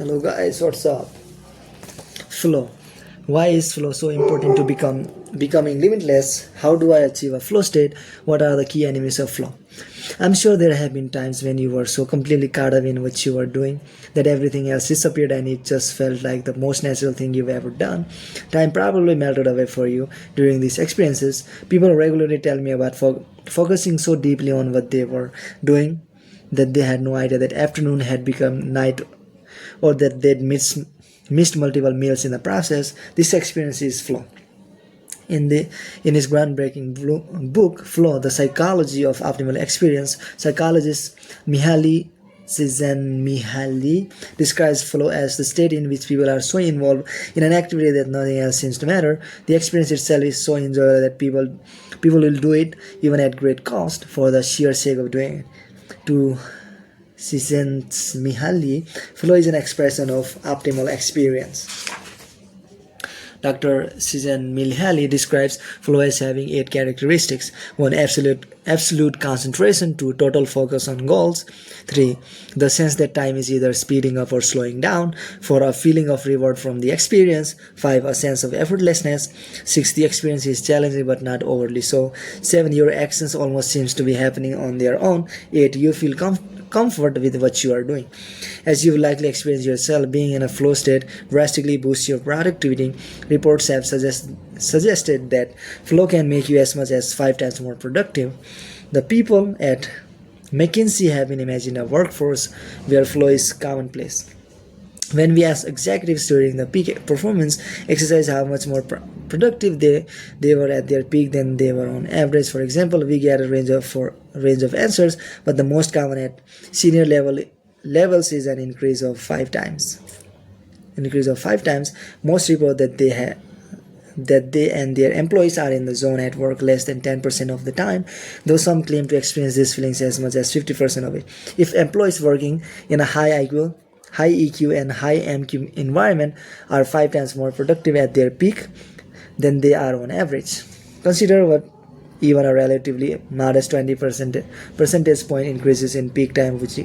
Hello guys, what's up? Flow. Why is flow so important to becoming limitless? How do I achieve a flow state? What are the key enemies of flow? I'm sure there have been times when you were so completely caught up in what you were doing that everything else disappeared and it just felt like the most natural thing you've ever done. Time probably melted away for you during these experiences. People regularly tell me about focusing so deeply on what they were doing that they had no idea that afternoon had become night or that they'd missed multiple meals in the process. This experience is flow. In his groundbreaking book Flow: The Psychology of Optimal Experience, psychologist Mihaly Csikszentmihalyi describes flow as the state in which people are so involved in an activity that nothing else seems to matter. The experience itself is so enjoyable that people will do it even at great cost for the sheer sake of doing it. To Csikszentmihalyi, flow is an expression of optimal experience. Dr. Csikszentmihalyi describes flow as having 8 characteristics. 1. Absolute concentration. 2. Total focus on goals. 3. The sense that time is either speeding up or slowing down. 4. A feeling of reward from the experience. 5. A sense of effortlessness. 6. The experience is challenging but not overly so. 7. Your actions almost seems to be happening on their own. 8. You feel comfort with what you are doing. As you've likely experienced yourself, being in a flow state drastically boosts your productivity. Reports have suggested that flow can make you as much as 5 times more productive. The people at McKinsey have been imagining a workforce where flow is commonplace. When we ask executives during the peak performance exercise how much more productive they were at their peak than they were on average, for example, we get a range of answers, but the most common at senior levels is an increase of 5 times. Most report that they and their employees are in the zone at work less than 10% of the time, though some claim to experience these feelings as much as 50% of it. If employees working in a high EQ and high MQ environment are 5 times more productive at their peak than they are on average. Consider what even a relatively modest 20 percentage point increases in peak time which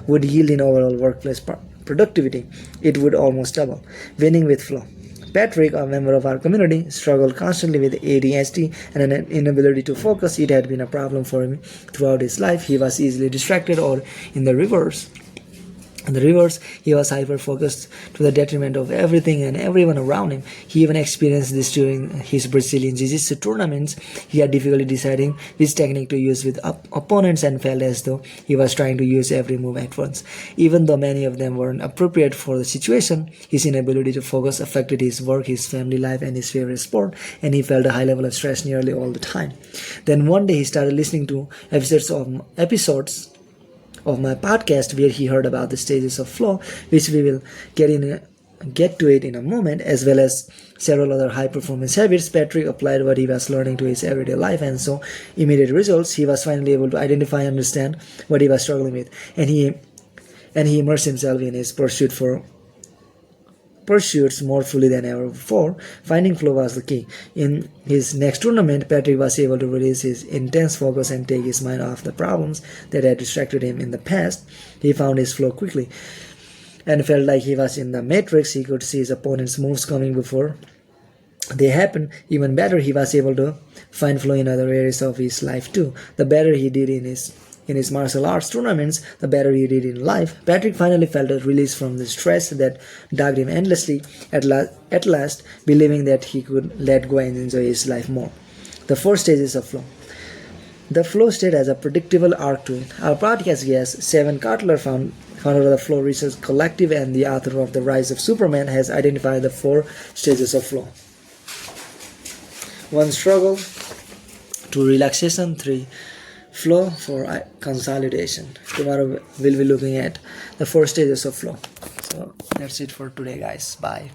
would yield in overall workplace productivity. It would almost double. Winning with flow. Patrick, a member of our community, struggled constantly with ADHD and an inability to focus. It had been a problem for him throughout his life. He was easily distracted, or in the reverse, he was hyper-focused to the detriment of everything and everyone around him. He even experienced this during his Brazilian Jiu-Jitsu tournaments. He had difficulty deciding which technique to use with opponents and felt as though he was trying to use every move at once. Even though many of them weren't appropriate for the situation, his inability to focus affected his work, his family life, and his favorite sport, and he felt a high level of stress nearly all the time. Then one day he started listening to episodes of my podcast where he heard about the stages of flow, which we will get to it in a moment, as well as several other high performance habits. Patrick applied what he was learning to his everyday life and saw immediate results. He was finally able to identify and understand what he was struggling with, and he immersed himself in his pursuits more fully than ever before. Finding flow was the key. In his next tournament, Patrick was able to release his intense focus and take his mind off the problems that had distracted him in the past. He found his flow quickly and felt like he was in the Matrix. He could see his opponent's moves coming before they happened. Even better, he was able to find flow in other areas of his life too. The better he did in his martial arts tournaments, the better he did in life. Patrick finally felt a release from the stress that dogged him endlessly, at last believing that he could let go and enjoy his life more. The 4 stages of flow. The flow state has a predictable arc to it. Our podcast guest, Seven Cutler, founder of the Flow Research Collective and the author of The Rise of Superman, has identified the 4 stages of flow. 1. Struggle. 2. Relaxation. 3. Flow. For consolidation. Tomorrow we'll be looking at the 4 stages of flow. So that's it for today, guys. Bye.